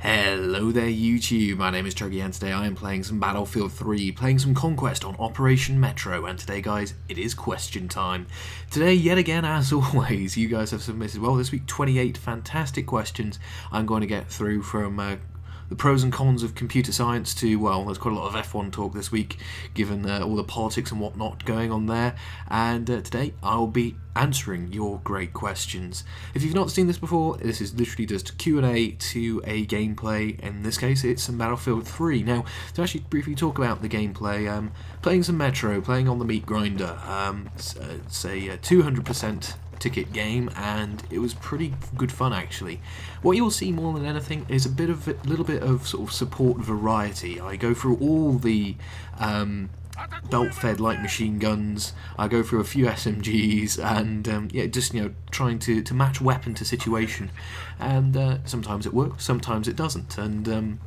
Hello there YouTube, my name is Chuggy and today I am playing some Battlefield 3, playing some Conquest on Operation Metro, and today guys, it is question time. Today, yet again, as always, you guys have submitted, well this week, 28 fantastic questions I'm going to get through from the pros and cons of computer science to, well, there's quite a lot of F1 talk this week, given all the politics and whatnot going on there, and today I'll be answering your great questions. If you've not seen this before, this is literally just Q&A to a gameplay. In this case, it's some Battlefield 3. Now, to actually briefly talk about the gameplay, playing some Metro, playing on the meat grinder, it's a 200% ticket game, and it was pretty good fun actually. What you'll see more than anything is a little bit of sort of support variety. I go through all the belt-fed light machine guns. I go through a few SMGs, and yeah, just trying to match weapon to situation. And sometimes it works, sometimes it doesn't. And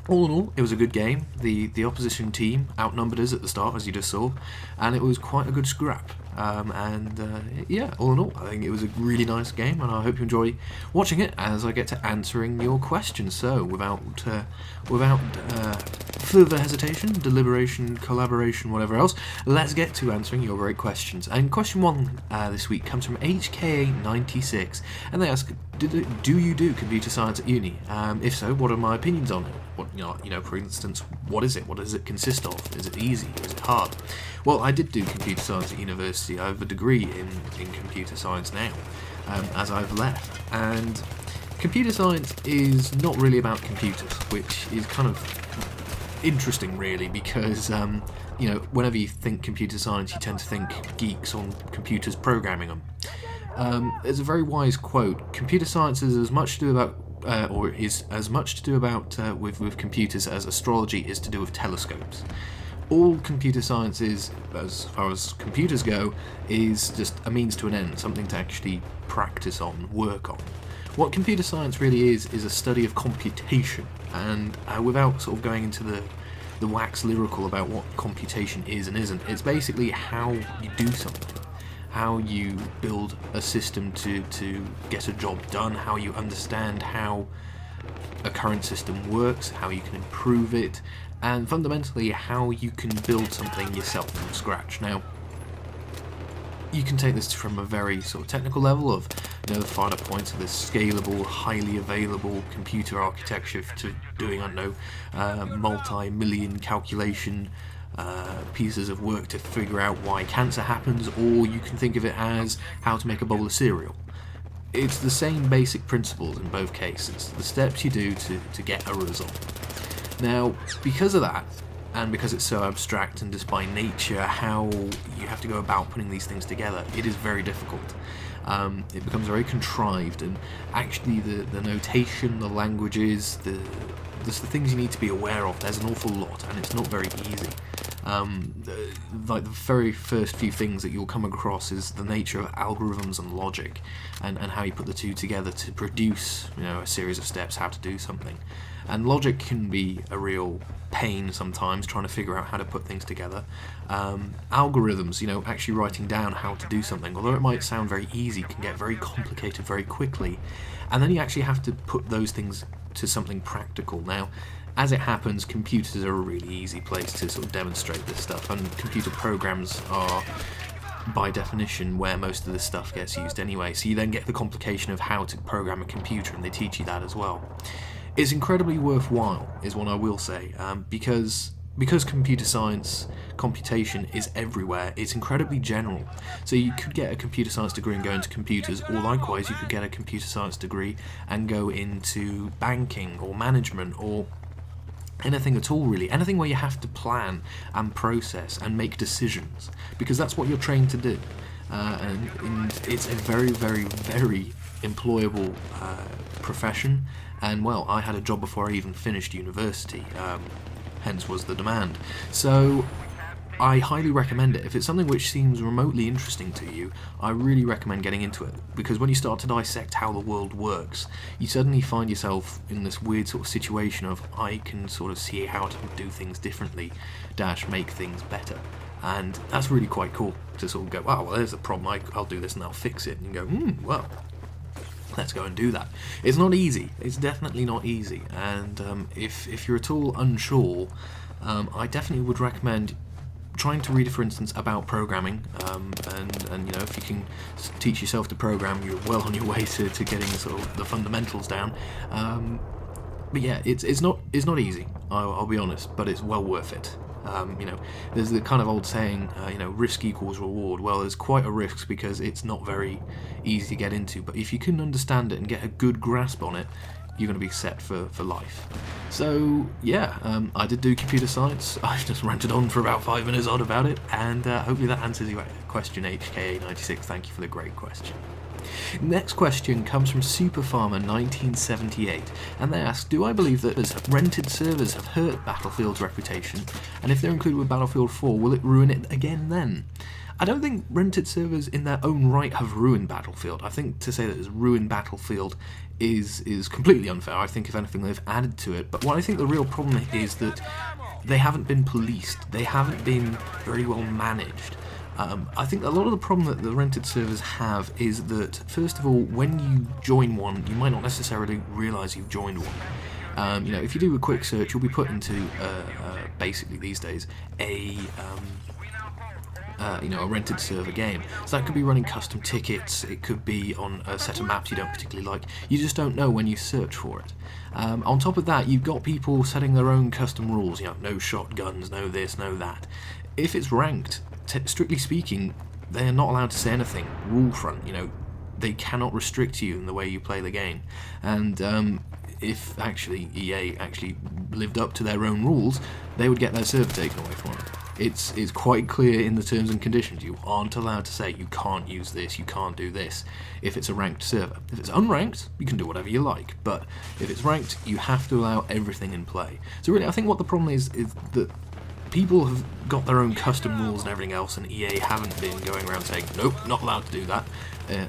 all in all, it was a good game. The opposition team outnumbered us at the start, as you just saw, and it was quite a good scrap. Yeah, all in all, I think it was a really nice game, and I hope you enjoy watching it as I get to answering your questions. So, without further hesitation, deliberation, collaboration, whatever else, let's get to answering your great questions. And question one this week comes from HKA96, and they ask, do you do computer science at uni? If so, what are my opinions on it? What, for instance, what is it? What does it consist of? Is it easy? Is it hard? Well, I did do computer science at university. I have a degree in computer science now, as I've left. And computer science is not really about computers, which is kind of interesting, really, because whenever you think computer science, you tend to think geeks on computers programming them. There's a very wise quote: computer science is as much to do about is as much to do about with computers as astrology is to do with telescopes. All computer science is, as far as computers go, is just a means to an end, something to actually practice on, work on. What computer science really is a study of computation, and without sort of going into the wax lyrical about what computation is and isn't, it's basically how you do something. How you build a system to get a job done, how you understand how a current system works, how you can improve it, and fundamentally how you can build something yourself from scratch. Now, you can take this from a very sort of technical level of the finer points of this scalable, highly available computer architecture to doing, multi-million calculation pieces of work to figure out why cancer happens, or you can think of it as how to make a bowl of cereal. It's the same basic principles in both cases, the steps you do to get a result. Now, because of that, and because it's so abstract and just by nature how you have to go about putting these things together, it is very difficult. It becomes very contrived, and actually the notation, the languages, the things you need to be aware of, there's an awful lot, and it's not very easy. The very first few things that you'll come across is the nature of algorithms and logic, and how you put the two together to produce a series of steps how to do something. And logic can be a real pain sometimes, trying to figure out how to put things together. Algorithms, actually writing down how to do something, although it might sound very easy, can get very complicated very quickly. And then you actually have to put those things to something practical. Now, as it happens, computers are a really easy place to sort of demonstrate this stuff, and computer programs are, by definition, where most of this stuff gets used anyway. So you then get the complication of how to program a computer, and they teach you that as well. It's incredibly worthwhile, is what I will say, because computer science computation is everywhere. It's incredibly general. So you could get a computer science degree and go into computers, or likewise you could get a computer science degree and go into banking or management or anything at all, really. Anything where you have to plan and process and make decisions, because that's what you're trained to do. And it's a very, very, very employable profession. And well, I had a job before I even finished university, hence was the demand. So I highly recommend it. If it's something which seems remotely interesting to you, I really recommend getting into it, because when you start to dissect how the world works, you suddenly find yourself in this weird sort of situation of, I can sort of see how to do things differently, make things better. And that's really quite cool to sort of go, wow, well, there's a problem, I'll do this and I'll fix it, and you go, well, let's go and do that. It's not easy. It's definitely not easy. And if you're at all unsure, I definitely would recommend trying to read, for instance, about programming, and you know, if you can teach yourself to program, you're well on your way to getting sort of the fundamentals down. But yeah, it's not easy. I'll be honest, but it's well worth it. You know, there's the kind of old saying, you know, risk equals reward. Well, there's quite a risk because it's not very easy to get into, but if you can understand it and get a good grasp on it, you're going to be set for life. So yeah, I did do computer science. I've just ranted on for about 5 minutes odd about it, and hopefully that answers your question, HKA96. Thank you for the great question. Next question comes from Superfarmer1978, and they ask, do I believe that rented servers have hurt Battlefield's reputation, and if they're included with Battlefield 4, will it ruin it again then? I don't think rented servers in their own right have ruined Battlefield. I think to say that it's ruined Battlefield is completely unfair. I think if anything they've added to it, but what I think the real problem is that they haven't been policed, they haven't been very well managed. I think a lot of the problem that the rented servers have is that, first of all, when you join one, you might not necessarily realise you've joined one. You know, if you do a quick search, you'll be put into, basically these days, you know, a rented server game. So that could be running custom tickets, it could be on a set of maps you don't particularly like. You just don't know when you search for it. On top of that, you've got people setting their own custom rules, you know, no shotguns, no this, no that. If it's ranked, strictly speaking, they're not allowed to say anything. Rule front, you know, they cannot restrict you in the way you play the game. And if actually EA actually lived up to their own rules, they would get their server taken away from them. It's quite clear in the terms and conditions. You aren't allowed to say you can't use this, you can't do this, if it's a ranked server. If it's unranked, you can do whatever you like, but if it's ranked, you have to allow everything in play. So really, I think what the problem is that people have got their own custom rules and everything else, and EA haven't been going around saying, nope, not allowed to do that,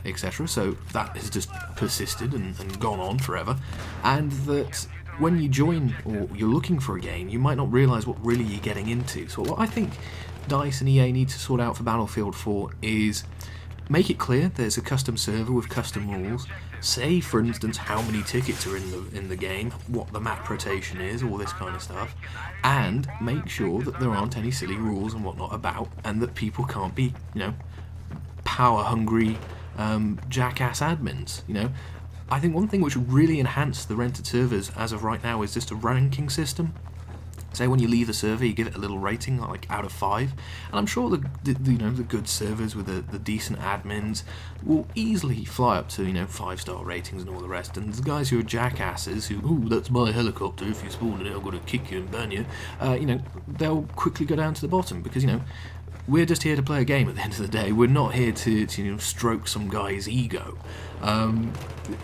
etc. So that has just persisted and gone on forever. And that when you join or you're looking for a game, you might not realise what really you're getting into. So what I think DICE and EA need to sort out for Battlefield 4 is make it clear there's a custom server with custom rules. Say, for instance, how many tickets are in the game, what the map rotation is, all this kind of stuff, and make sure that there aren't any silly rules and whatnot about, and that people can't be, you know, power-hungry jackass admins, you know. I think one thing which would really enhance the rented servers as of right now is just a ranking system. Say when you leave a server, you give it a little rating, like out of 5, and I'm sure the you know, the good servers with the decent admins will easily fly up to, you know, 5-star ratings and all the rest. And the guys who are jackasses, who, ooh, that's my helicopter, if you spawn in it, I'm going to kick you and burn you, you know, they'll quickly go down to the bottom, because, you know, we're just here to play a game at the end of the day. We're not here to you know, stroke some guy's ego.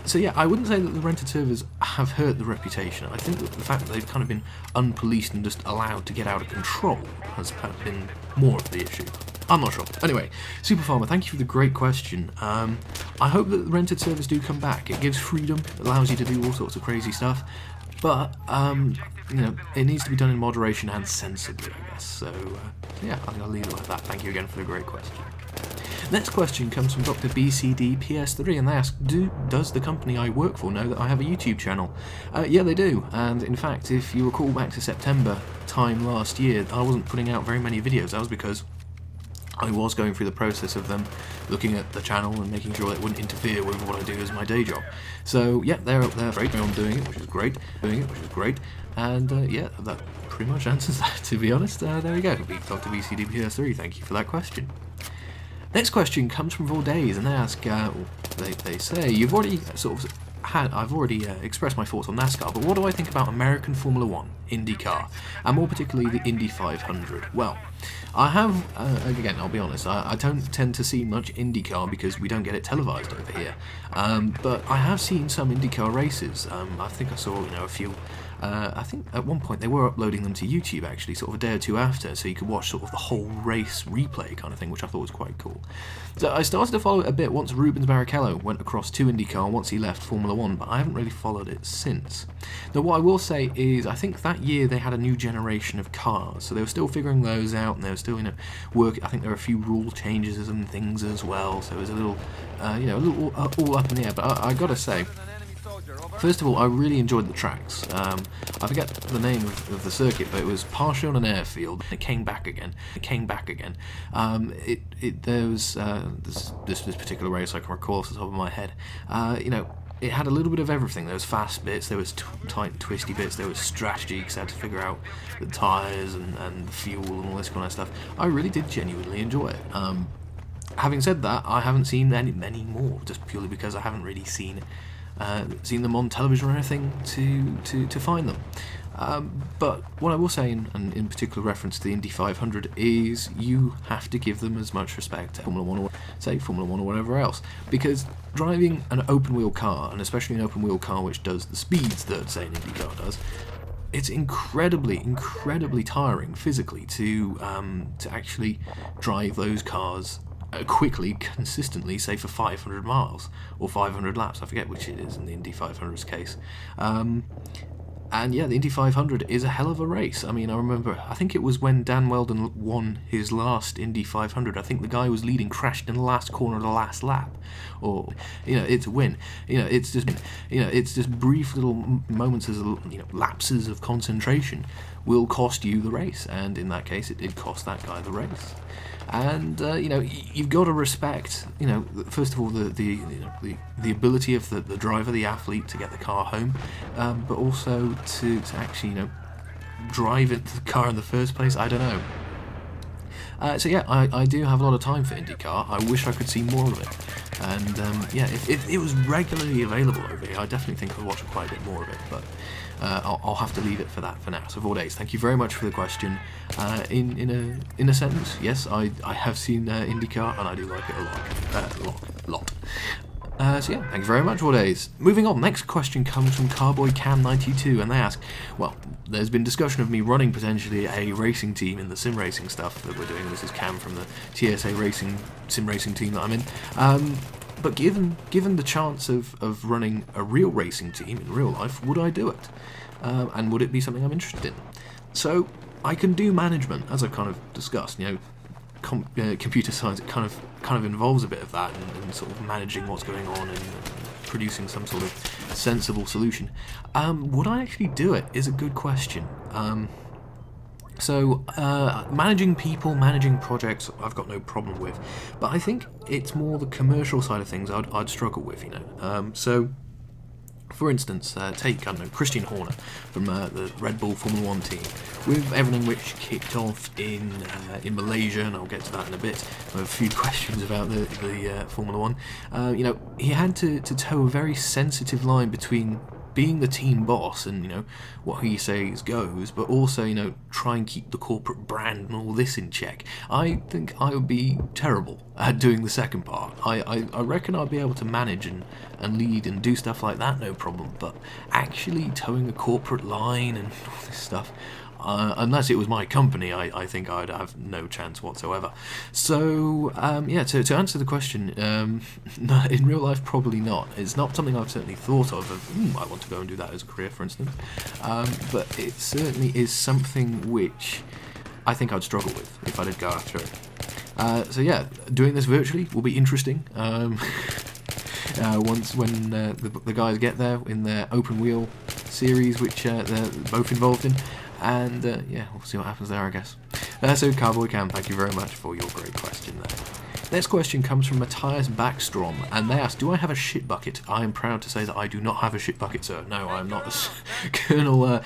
So yeah, I wouldn't say that the rented servers have hurt the reputation. I think that the fact that they've kind of been unpoliced and just allowed to get out of control has been more of the issue. I'm not sure. Anyway, Superfarmer, thank you for the great question. I hope that the rented servers do come back. It gives freedom, it allows you to do all sorts of crazy stuff, but you know, it needs to be done in moderation and sensibly, I guess. So yeah, I think I'll leave it like that. Thank you again for the great question. Next question comes from Dr. BCD PS3, and they ask, does the company I work for know that I have a YouTube channel? Yeah, they do, and in fact, if you recall back to September time last year, I wasn't putting out very many videos. That was because I was going through the process of them looking at the channel and making sure it wouldn't interfere with what I do as my day job. So yeah, they're afraid I'm doing it, which is great. And yeah, that pretty much answers that, to be honest. There we go, Dr. BCD PS3, thank you for that question. Next question comes from Vordays, and they ask, they say, you've already sort of I've already expressed my thoughts on NASCAR, but what do I think about American Formula 1, IndyCar, and more particularly the Indy 500? Well, I have, again, I'll be honest, I don't tend to see much IndyCar because we don't get it televised over here, but I have seen some IndyCar races. I think I saw, you know, a few. I think at one point they were uploading them to YouTube, actually, sort of a day or two after, so you could watch sort of the whole race replay kind of thing, which I thought was quite cool. So I started to follow it a bit once Rubens Barrichello went across to IndyCar once he left Formula 1, but I haven't really followed it since. Now, what I will say is, I think that year they had a new generation of cars, so they were still figuring those out, and they were still, work. I think there were a few rule changes and things as well, so it was a little, all up in the air. But I gotta say, first of all, I really enjoyed the tracks. I forget the name of the circuit, but it was partially on an airfield. It came back again. There was this particular race I can recall off the top of my head. It had a little bit of everything. There was fast bits, there was tight, twisty bits, there was strategy because I had to figure out the tyres and the fuel and all this kind of stuff. I really did genuinely enjoy it. Having said that, I haven't seen many more, just purely because I haven't really seen them on television or anything to find them. But what I will say, in particular reference to the Indy 500, is you have to give them as much respect to Formula 1 or whatever else, because driving an open wheel car, and especially an open wheel car which does the speeds that, say, an Indy car does, it's incredibly tiring physically to actually drive those cars quickly, consistently, say for 500 miles or 500 laps. I forget which it is in the Indy 500's case. And yeah, the Indy 500 is a hell of a race. I mean, I remember, I think it was when Dan Weldon won his last Indy 500, I think the guy was leading crashed in the last corner of the last lap. Or, it's a win. It's just brief little moments, as lapses of concentration will cost you the race. And in that case, it did cost that guy the race. And you've got to respect, first of all, the ability of the driver, the athlete, to get the car home, but also to actually drive the car in the first place. I don't know. So yeah, I do have a lot of time for IndyCar. I wish I could see more of it. And if it was regularly available over here, I definitely think I'd watch quite a bit more of it. But I'll have to leave it for that for now. So 4 days. Thank you very much for the question. In a sentence, yes, I have seen IndyCar and I do like it a lot. So yeah, thank you very much, 4 days. Moving on, next question comes from Carboy Cam 92, and they ask, well, there's been discussion of me running potentially a racing team in the sim racing stuff that we're doing. This is Cam from the TSA sim racing team that I'm in. But given the chance of running a real racing team in real life, would I do it? And would it be something I'm interested in? So I can do management, as I've kind of discussed. Computer science, it kind of involves a bit of that, and sort of managing what's going on and producing some sort of sensible solution. Would I actually do it is a good question. So managing people, managing projects, I've got no problem with, but I think it's more the commercial side of things I'd struggle with. So. For instance, take, Christian Horner from the Red Bull Formula 1 team, with everything which kicked off in Malaysia, and I'll get to that in a bit. I have a few questions about the Formula 1. He had to toe a very sensitive line between being the team boss and, what he says goes, but also, try and keep the corporate brand and all this in check. I think I would be terrible at doing the second part. I reckon I'd be able to manage and lead and do stuff like that, no problem, but actually towing a corporate line and all this stuff, unless it was my company, I think I'd have no chance whatsoever. So, to answer the question, in real life, probably not. It's not something I've certainly thought of I want to go and do that as a career, for instance. But it certainly is something which I think I'd struggle with if I did go after it. So yeah, doing this virtually will be interesting. Once when the guys get there in their open wheel series, which they're both involved in. And we'll see what happens there, I guess. So Cowboy Cam, thank you very much for your great question there. Next question comes from Matthias Backstrom, and they ask, do I have a shit bucket? I am proud to say that I do not have a shit bucket, sir. No, I'm not a Colonel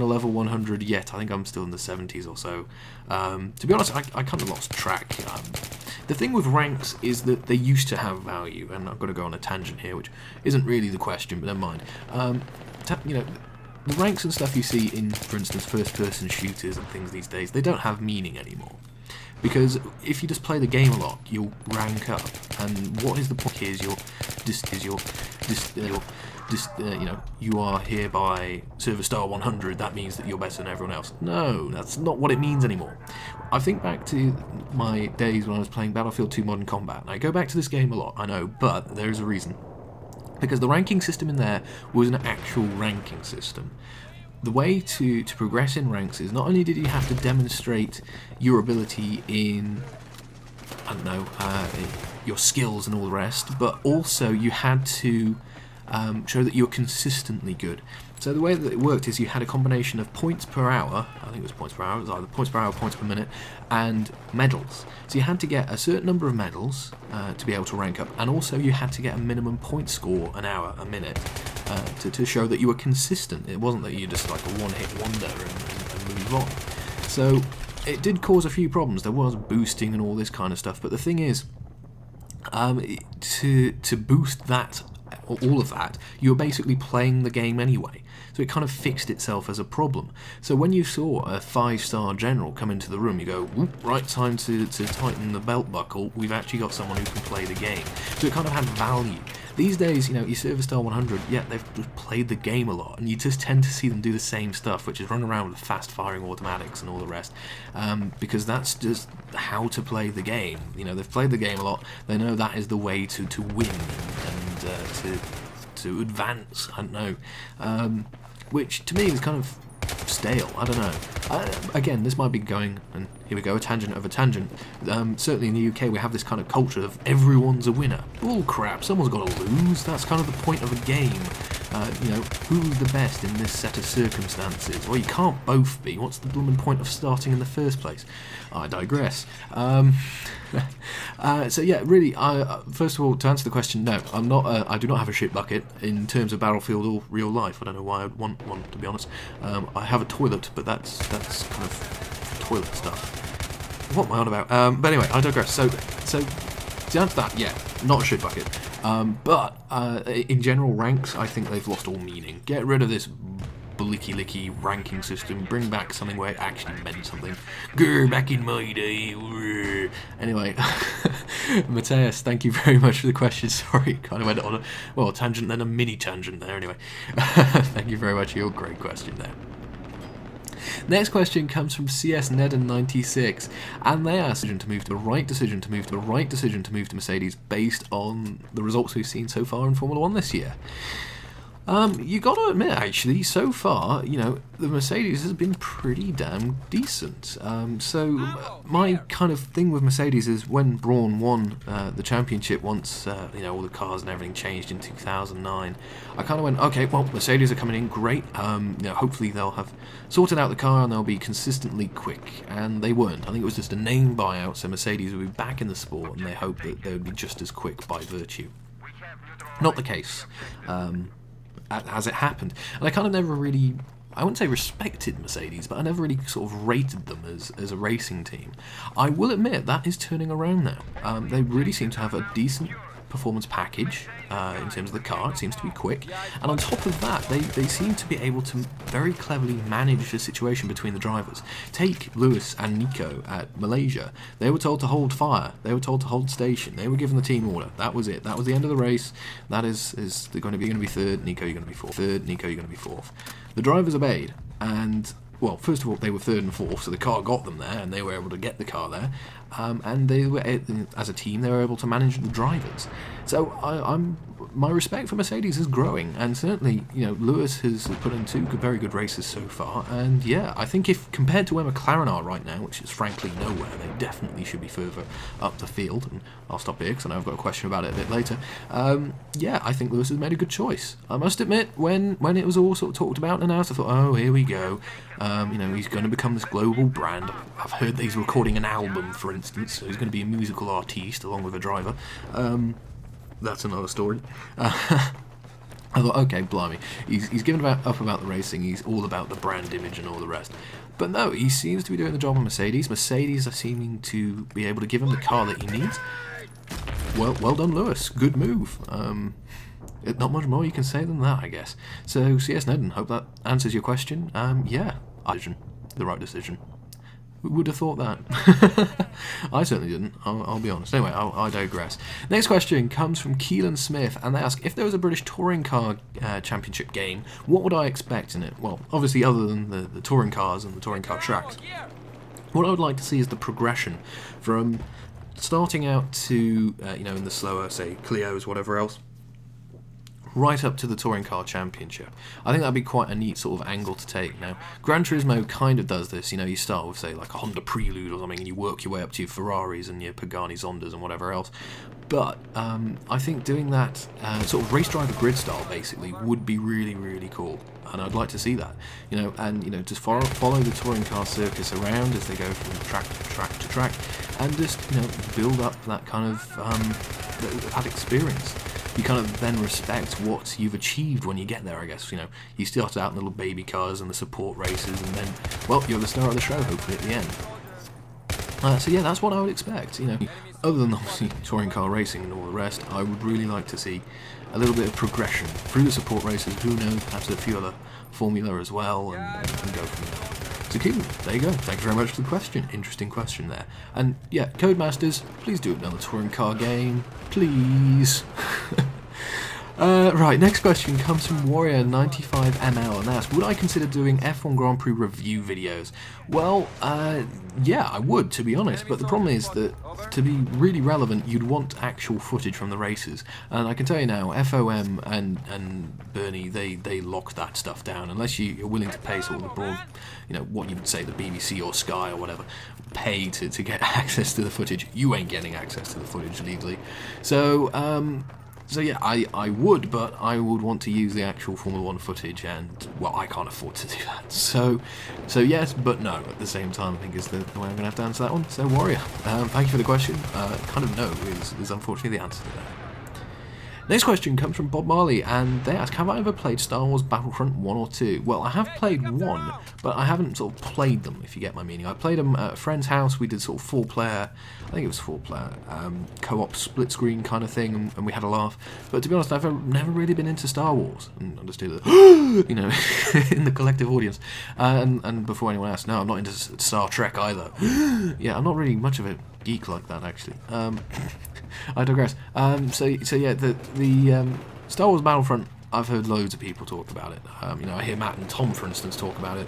level 100 yet. I think I'm still in the 70s or so. To be honest, I kind of lost track. The thing with ranks is that they used to have value, and I've got to go on a tangent here, which isn't really the question, but never mind. The ranks and stuff you see in, for instance, first-person shooters and things these days, they don't have meaning anymore. Because if you just play the game a lot, you'll rank up. And what is the point here you are hereby Server Star 100, that means that you're better than everyone else. No, that's not what it means anymore. I think back to my days when I was playing Battlefield 2 Modern Combat, and I go back to this game a lot, I know, but there is a reason. because the ranking system in there was an actual ranking system. The way to progress in ranks is not only did you have to demonstrate your ability in, I don't know, your skills and all the rest, but also you had to show that you're consistently good. So the way that it worked is you had a combination of points per hour, I think it was points per hour, it was either points per hour, points per minute, and medals. So you had to get a certain number of medals to be able to rank up, and also you had to get a minimum point score an hour, a minute, to show that you were consistent. It wasn't that you just like a one-hit wonder and move on. So it did cause a few problems. There was boosting and all this kind of stuff, but the thing is, to boost that, all of that, you're basically playing the game anyway. So it kind of fixed itself as a problem. So when you saw a 5-star general come into the room, you go, right, time to tighten the belt buckle. We've actually got someone who can play the game. So it kind of had value. These days, you know, you serve a star 100, yeah, they've just played the game a lot, and you just tend to see them do the same stuff, which is run around with fast-firing automatics and all the rest, because that's just how to play the game. You know, they've played the game a lot, they know that is the way to win and to advance, I don't know, which to me is kind of stale, I don't know. Again, this might be going, and here we go, a tangent of a tangent. Certainly in the UK we have this kind of culture of everyone's a winner. Bull crap, someone's got to lose, that's kind of the point of a game. You know, who's the best in this set of circumstances? Well, you can't both be. What's the blooming point of starting in the first place? I digress. So yeah, really, first of all, to answer the question, no, I'm not. I do not have a shit bucket in terms of Battlefield or real life. I don't know why I'd want one, to be honest. I have a toilet, but that's kind of toilet stuff. What am I on about? But anyway, I digress. So to answer that, yeah, not a shit bucket. But in general, ranks, I think they've lost all meaning. Get rid of this blicky-licky ranking system. Bring back something where it actually meant something. Grr, back in my day. Grr. Anyway, Mateus, thank you very much for the question. Sorry, kind of went on a tangent, then a mini tangent there. Anyway, thank you very much for your great question there. Next question comes from CS Nedden96, and they ask to move to the right decision to move to Mercedes based on the results we've seen so far in Formula 1 this year. You got to admit, actually, so far, you know, the Mercedes has been pretty damn decent. So my kind of thing with Mercedes is when Brawn won the championship once, you know, all the cars and everything changed in 2009, I kind of went, okay, well, Mercedes are coming in great. You know, hopefully they'll have sorted out the car and they'll be consistently quick. And they weren't. I think it was just a name buyout, so Mercedes would be back in the sport, and they hoped that they would be just as quick by virtue. Not the case. As it happened, and I kind of never really, I wouldn't say respected Mercedes, but I never really sort of rated them as a racing team. I will admit that is turning around now. They really seem to have a decent performance package in terms of the car. It seems to be quick, and on top of that, they seem to be able to very cleverly manage the situation between the drivers. Take Lewis and Nico at Malaysia. They were told to hold fire, they were told to hold station, they were given the team order. That was it, that was the end of the race. That is they're going to be third, Nico, you're going to be fourth, third, Nico, you're going to be fourth. The drivers obeyed, and well, first of all, they were third and fourth, so the car got them there, and they were able to get the car there. And they were, as a team, they were able to manage the drivers. So my respect for Mercedes is growing, and certainly, you know, Lewis has put in two very good races so far. And yeah, I think if compared to where McLaren are right now, which is frankly nowhere, they definitely should be further up the field. And I'll stop here because I know I've got a question about it a bit later. Yeah, I think Lewis has made a good choice. I must admit, when it was all sort of talked about and announced, I thought, oh, here we go. You know, he's going to become this global brand. I've heard that he's recording an album, for instance, so he's going to be a musical artiste along with a driver. That's another story. I thought, okay, blimey, he's given up about the racing, he's all about the brand image and all the rest. But no, he seems to be doing the job on Mercedes. Mercedes are seeming to be able to give him the car that he needs. Well done, Lewis. Good move. Not much more you can say than that, I guess. So, CS Nedden, hope that answers your question. Yeah, the right decision. Who would have thought that? I certainly didn't, I'll be honest. Anyway, I digress. Next question comes from Keelan Smith, and they ask, if there was a British Touring Car Championship game, what would I expect in it? Well, obviously other than the touring cars and the touring car tracks, what I would like to see is the progression from starting out to, you know, in the slower, say, Clios, whatever else, right up to the Touring Car Championship. I think that'd be quite a neat sort of angle to take. Now, Gran Turismo kind of does this. You know, you start with, say, like a Honda Prelude or something, and you work your way up to your Ferraris and your Pagani Zondas and whatever else. But I think doing that sort of race driver grid style basically would be really, really cool, and I'd like to see that. You know, and just follow the touring car circus around as they go from track to track to track, and just build up that kind of that experience. You kind of then respect what you've achieved when you get there, I guess. You start out in little baby cars and the support races, and then, well, you're the star of the show, hopefully, at the end. So yeah, that's what I would expect. Other than obviously touring car racing and all the rest, I would really like to see a little bit of progression through the support races. Who knows, perhaps a few other Formula as well, and go from there. So Keaton, there you go. Thank you very much for the question. Interesting question there. And yeah, Codemasters, please do another touring car game, please. Right, next question comes from Warrior95ML, and asks, would I consider doing F1 Grand Prix review videos? Well, yeah, I would, to be honest, but the problem is that to be really relevant, you'd want actual footage from the races, and I can tell you now, FOM and Bernie, they lock that stuff down, unless you're willing to pay sort of the broad, what you would say, the BBC or Sky or whatever, pay to get access to the footage. You ain't getting access to the footage legally. So yeah, I would, but I would want to use the actual Formula 1 footage, and, well, I can't afford to do that. So yes, but no, at the same time, I think is the way I'm going to have to answer that one. So Warrior, thank you for the question. Kind of no is unfortunately the answer to that. Next question comes from Bob Marley, and they ask, have I ever played Star Wars Battlefront 1 or 2? Well, I have played 1, but I haven't sort of played them, if you get my meaning. I played them at a friend's house. We did sort of 4-player, I think it was 4-player, co-op split screen kind of thing, and we had a laugh. But to be honest, I've never really been into Star Wars, and I'll just do the, in the collective audience. And before anyone asks, no, I'm not into Star Trek either. Yeah, I'm not really much of a geek like that, actually. I digress. So yeah, the Star Wars Battlefront, I've heard loads of people talk about it. I hear Matt and Tom, for instance, talk about it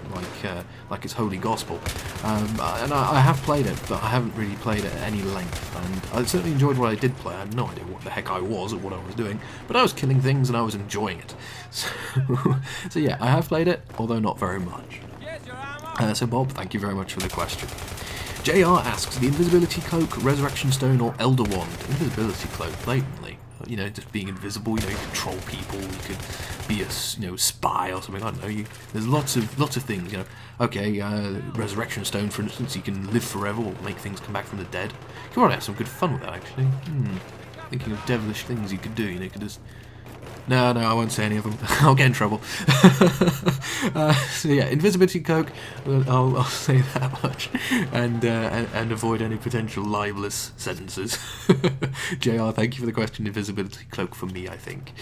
like it's holy gospel. And I have played it, but I haven't really played it at any length. And I certainly enjoyed what I did play. I had no idea what the heck I was or what I was doing, but I was killing things and I was enjoying it. So yeah, I have played it, although not very much. So Bob, thank you very much for the question. JR asks, the Invisibility Cloak, Resurrection Stone, or Elder Wand? Invisibility Cloak, blatantly. Just being invisible, you can control people, you could be a, spy or something, I don't know, there's lots of things, Okay, Resurrection Stone, for instance, you can live forever or make things come back from the dead. You can probably have some good fun with that, actually. Thinking of devilish things you could do, you could just... No, I won't say any of them. I'll get in trouble. So yeah, Invisibility Cloak, I'll say that much, and avoid any potential libelous sentences. JR, thank you for the question. Invisibility Cloak for me, I think.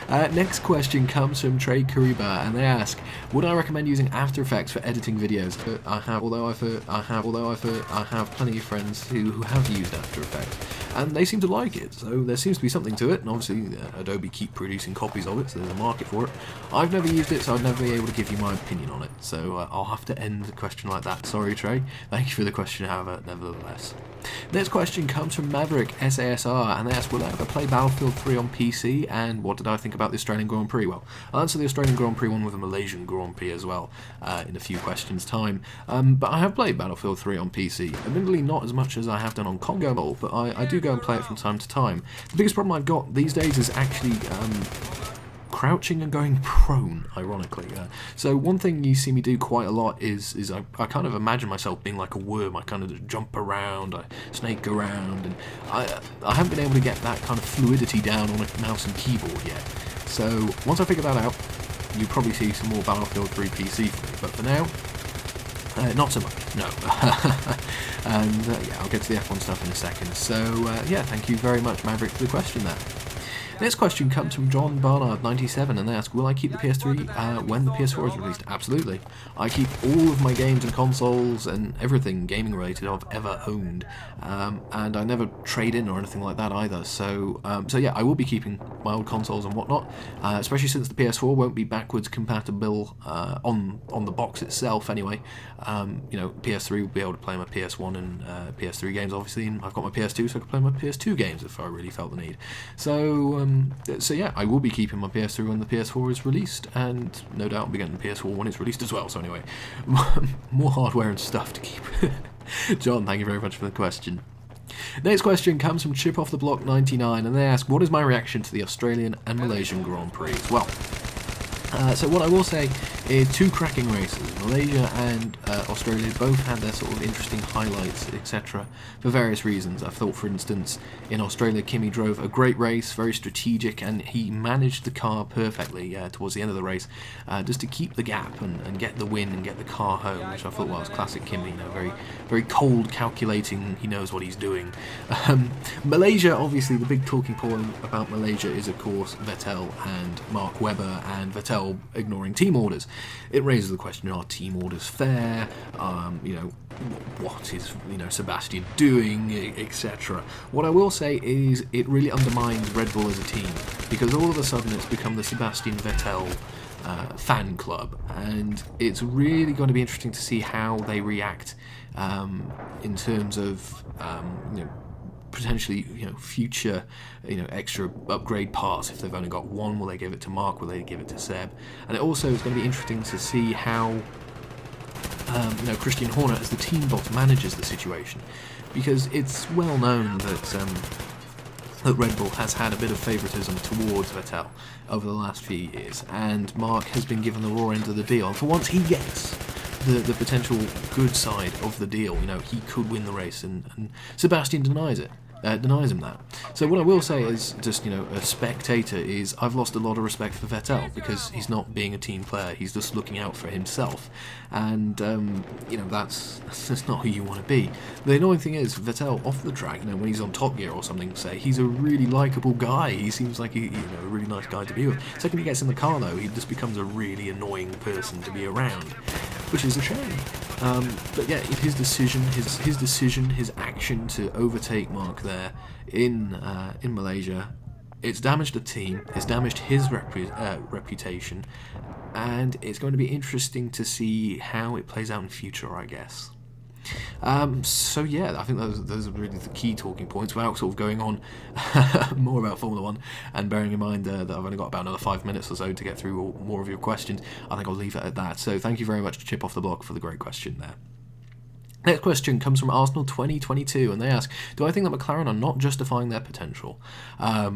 Next question comes from Trey Kuriba, and they ask, would I recommend using After Effects for editing videos? I have plenty of friends who have used After Effects, and they seem to like it. So there seems to be something to it, and obviously Adobe keep producing copies of it, so there's a market for it. I've never used it, so I'd never be able to give you my opinion on it, so I'll have to end the question like that. Sorry, Trey. Thank you for the question, however, nevertheless. Next question comes from Maverick SASR, and they ask, will I ever play Battlefield 3 on PC, and what did I think about the Australian Grand Prix? Well, I'll answer the Australian Grand Prix one with a Malaysian Grand Prix as well, in a few questions' time. But I have played Battlefield 3 on PC, admittedly not as much as I have done on Congo Bowl, but I do go and play it from time to time. The biggest problem I've got these days is actually crouching and going prone, ironically. So one thing you see me do quite a lot is I kind of imagine myself being like a worm. I kind of jump around, I snake around, and I haven't been able to get that kind of fluidity down on a mouse and keyboard yet. So once I figure that out, you'll probably see some more Battlefield 3 PC from me, but for now, not so much, no. And yeah, I'll get to the F1 stuff in a second. So yeah, thank you very much, Maverick, for the question there. Next question comes from John Barnard 97, and they ask, will I keep the PS3 when the PS4 is released? Absolutely. I keep all of my games and consoles and everything gaming related I've ever owned, and I never trade in or anything like that either. So yeah, I will be keeping my old consoles and whatnot, especially since the PS4 won't be backwards compatible on the box itself anyway. PS3 will be able to play my PS1 and PS3 games, obviously, and I've got my PS2, so I can play my PS2 games if I really felt the need. So so yeah, I will be keeping my PS3 when the PS4 is released, and no doubt I'll be getting the PS4 when it's released as well. So anyway, more hardware and stuff to keep. John, thank you very much for the question. Next question comes from Chip Off the Block 99, and they ask, what is my reaction to the Australian and Malaysian Grand Prix? Well, so what I will say is two cracking races. Malaysia and Australia both had their sort of interesting highlights, etc., for various reasons. I thought, for instance, in Australia, Kimi drove a great race, very strategic, and he managed the car perfectly towards the end of the race, just to keep the gap and get the win and get the car home, which I thought was classic Kimi. Very, very cold, calculating. He knows what he's doing. Malaysia, obviously, the big talking point about Malaysia is, of course, Vettel and Mark Webber, and Vettel ignoring team orders. It raises the question: are team orders fair? What is Sebastian doing, etc. What I will say is it really undermines Red Bull as a team, because all of a sudden it's become the Sebastian Vettel fan club, and it's really going to be interesting to see how they react in terms of potentially future extra upgrade parts. If they've only got one, will they give it to Mark, will they give it to Seb? And it also is going to be interesting to see how Christian Horner as the team boss manages the situation, because it's well known that Red Bull has had a bit of favouritism towards Vettel over the last few years, and Mark has been given the raw end of the deal, and for once he gets the potential good side of the deal. He could win the race, and Sebastian denies him that. So what I will say is, just a spectator, is I've lost a lot of respect for Vettel, because he's not being a team player, he's just looking out for himself, and that's just not who you want to be. The annoying thing is, Vettel off the track, when he's on Top Gear or something, say, he's a really likeable guy, he seems like a really nice guy to be with. Second he gets in the car though, he just becomes a really annoying person to be around, which is a shame. But yeah, his decision, his action to overtake Mark there in Malaysia, it's damaged the team, it's damaged his reputation, and it's going to be interesting to see how it plays out in future, I guess. So yeah, I think those are really the key talking points, without sort of going on more about Formula 1, and bearing in mind that I've only got about another 5 minutes or so to get through more of your questions. I think I'll leave it at that. So thank you very much to Chip Off the Block for the great question there. Next question comes from Arsenal 2022, and they ask, do I think that McLaren are not justifying their potential,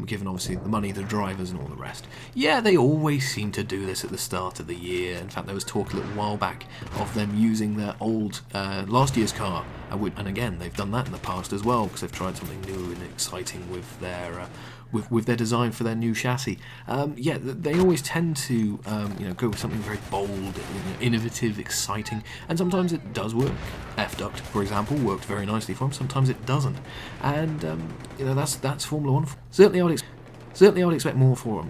given obviously the money, the drivers and all the rest? Yeah, they always seem to do this at the start of the year. In fact, there was talk a little while back of them using their old last year's car, and again, they've done that in the past as well, because they've tried something new and exciting with their design for their new chassis. They always tend to go with something very bold, innovative, exciting, and sometimes it does work. F-Duct, for example, worked very nicely for them. Sometimes it doesn't, and that's Formula 1. Certainly, I would expect more from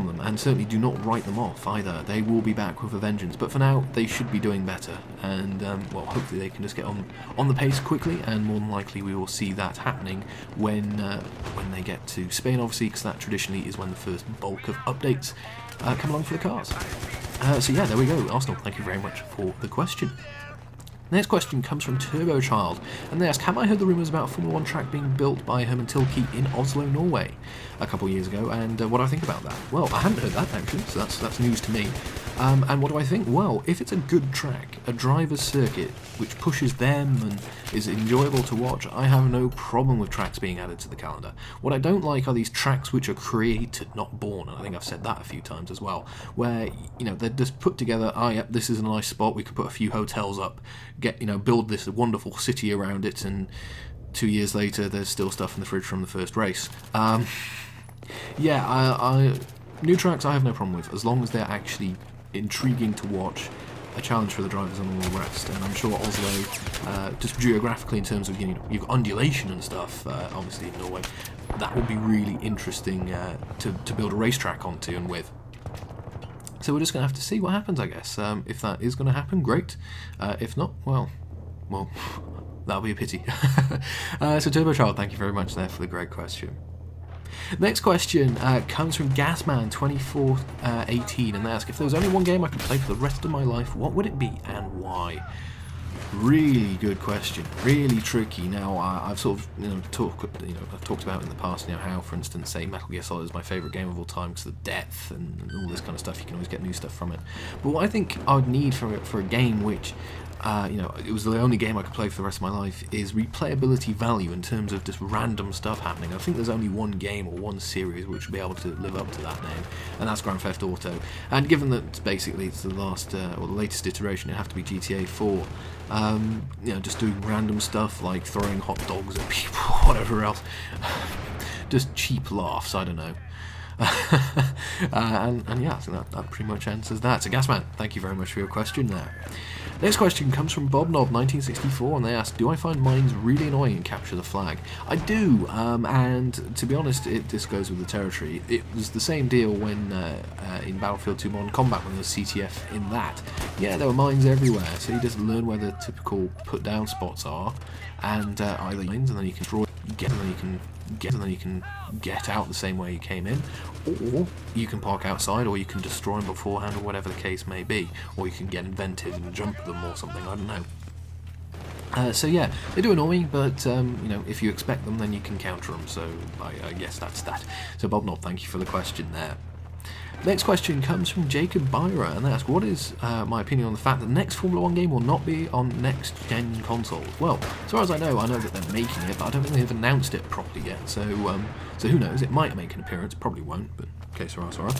them, and certainly do not write them off either. They will be back with a vengeance, but for now, they should be doing better, and hopefully they can just get on the pace quickly, and more than likely we will see that happening when they get to Spain, obviously, because that traditionally is when the first bulk of updates come along for the cars. So yeah, there we go. Arsenal, thank you very much for the question. Next question comes from Turbo Child, and they ask, have I heard the rumours about a Formula 1 track being built by Herman Tilke in Oslo, Norway, a couple of years ago, and what do I think about that? Well, I hadn't heard that actually, so that's news to me. And what do I think? Well, if it's a good track, a driver's circuit, which pushes them and is enjoyable to watch, I have no problem with tracks being added to the calendar. What I don't like are these tracks which are created, not born, and I think I've said that a few times as well, where, they're just put together, yep, this is a nice spot, we could put a few hotels up, build this wonderful city around it, and 2 years later there's still stuff in the fridge from the first race. New tracks I have no problem with, as long as they're actually intriguing to watch, a challenge for the drivers and all the rest. And I'm sure Oslo, just geographically in terms of you've got undulation and stuff, obviously in Norway, that would be really interesting to build a racetrack onto and with. So we're just going to have to see what happens, I guess. If that is going to happen, great. If not, well, that'll be a pity. So Turbo Child, thank you very much there for the great question. Next question comes from Gasman2418, and they ask, if there was only one game I could play for the rest of my life, what would it be and why? Really good question. Really tricky. Now, I've sort of I've talked about in the past, how, for instance, say Metal Gear Solid is my favourite game of all time because of the depth and all this kind of stuff. You can always get new stuff from it. But what I think I would need for a game which it was the only game I could play for the rest of my life, is replayability value in terms of just random stuff happening. I think there's only one game or one series which would be able to live up to that name, and that's Grand Theft Auto. And given that basically it's the last or the latest iteration, it'd have to be GTA 4. Just doing random stuff like throwing hot dogs at people, whatever else, just cheap laughs. I don't know. and yeah, I think that pretty much answers that. So Gasman, thank you very much for your question there. Next question comes from Bobnob 1964, and they ask, do I find mines really annoying in Capture the Flag? I do, and to be honest, this goes with the territory. It was the same deal when in Battlefield 2 Modern Combat, when there was CTF in that. Yeah, there were mines everywhere, so you just learn where the typical put down spots are, and either mines, and then you can draw, and then you can get out the same way you came in, or you can park outside, or you can destroy them beforehand, or whatever the case may be, or you can get inventive and jump them or something, I don't know. So yeah, they do annoy, but if you expect them, then you can counter them, so I guess that's that. So Bob Knob, thank you for the question there. Next question comes from Jacob Byra, and they ask, what is my opinion on the fact that the next Formula 1 game will not be on next-gen consoles? Well, as far as I know that they're making it, but I don't think they've announced it properly yet, so who knows, it might make an appearance, probably won't, but okay, sorry.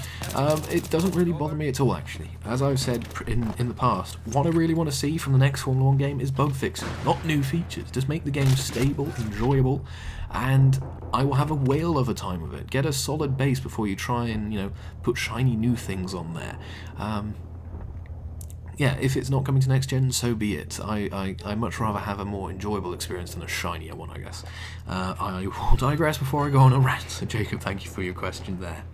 It doesn't really bother me at all, actually. As I've said in the past, what I really want to see from the next Formula 1 game is bug fixing, not new features. Just make the game stable, enjoyable, and I will have a whale of a time with it. Get a solid base before you try and, put shiny new things on there. Yeah, if it's not coming to next gen, so be it. I much rather have a more enjoyable experience than a shinier one, I guess. I will digress before I go on a rant. So Jacob, thank you for your question there.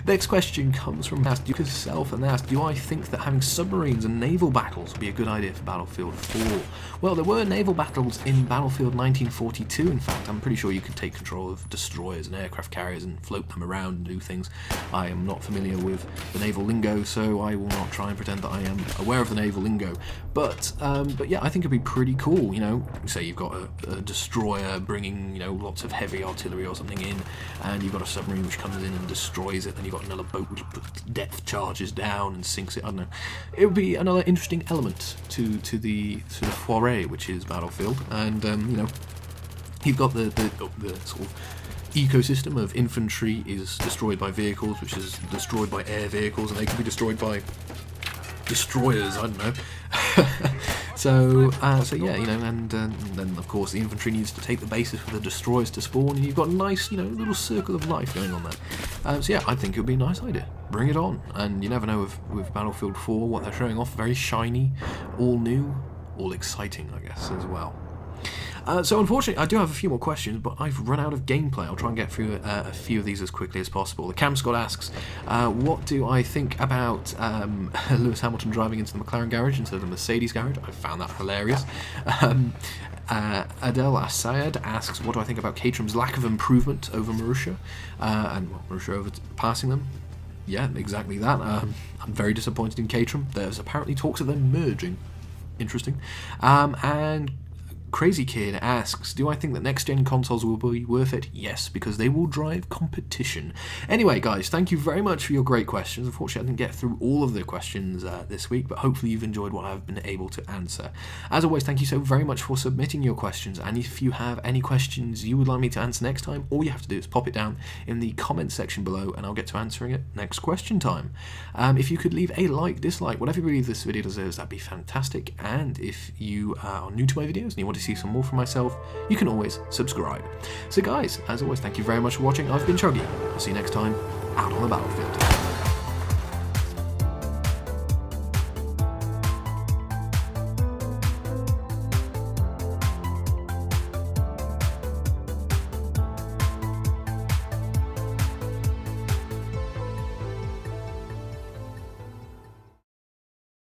Next question comes from Duke herself, and they ask, do I think that having submarines and naval battles would be a good idea for Battlefield 4? Well, there were naval battles in Battlefield 1942, in fact. I'm pretty sure you could take control of destroyers and aircraft carriers and float them around and do things. I am not familiar with the naval lingo, so I will not try and pretend that I am aware of the naval lingo. But yeah, I think it'd be pretty cool, say you've got a destroyer bringing, lots of heavy artillery or something in, and you've got a submarine which comes in and destroys it, then you've got another boat which puts depth charges down and sinks it. I don't know. It would be another interesting element to the sort of foray which is Battlefield, and you've got the sort of ecosystem of infantry is destroyed by vehicles, which is destroyed by air vehicles, and they can be destroyed by destroyers, I don't know. so yeah, and then of course the infantry needs to take the bases for the destroyers to spawn, and you've got a nice, little circle of life going on there. So yeah, I think it would be a nice idea. Bring it on. And you never know with Battlefield 4 what they're showing off. Very shiny, all new, all exciting, I guess, as well. So unfortunately, I do have a few more questions, but I've run out of gameplay. I'll try and get through a few of these as quickly as possible. The Cam Scott asks, what do I think about Lewis Hamilton driving into the McLaren garage instead of the Mercedes garage? I found that hilarious. Adele Asayed asks, what do I think about Caterham's lack of improvement over Marussia? And Marussia over passing them? Yeah, exactly that. I'm very disappointed in Caterham. There's apparently talks of them merging. Interesting. And Crazy Kid asks, do I think that next-gen consoles will be worth it? Yes, because they will drive competition. Anyway, guys, thank you very much for your great questions. Unfortunately, I didn't get through all of the questions this week, but hopefully you've enjoyed what I've been able to answer. As always, thank you so very much for submitting your questions, and if you have any questions you would like me to answer next time, all you have to do is pop it down in the comments section below, and I'll get to answering it next question time. If you could leave a like, dislike, whatever you believe this video deserves, that'd be fantastic. And if you are new to my videos and you want to see some more from myself, you can always subscribe. So guys, as always, thank you very much for watching. I've been Chuggy. I'll see you next time out on the battlefield.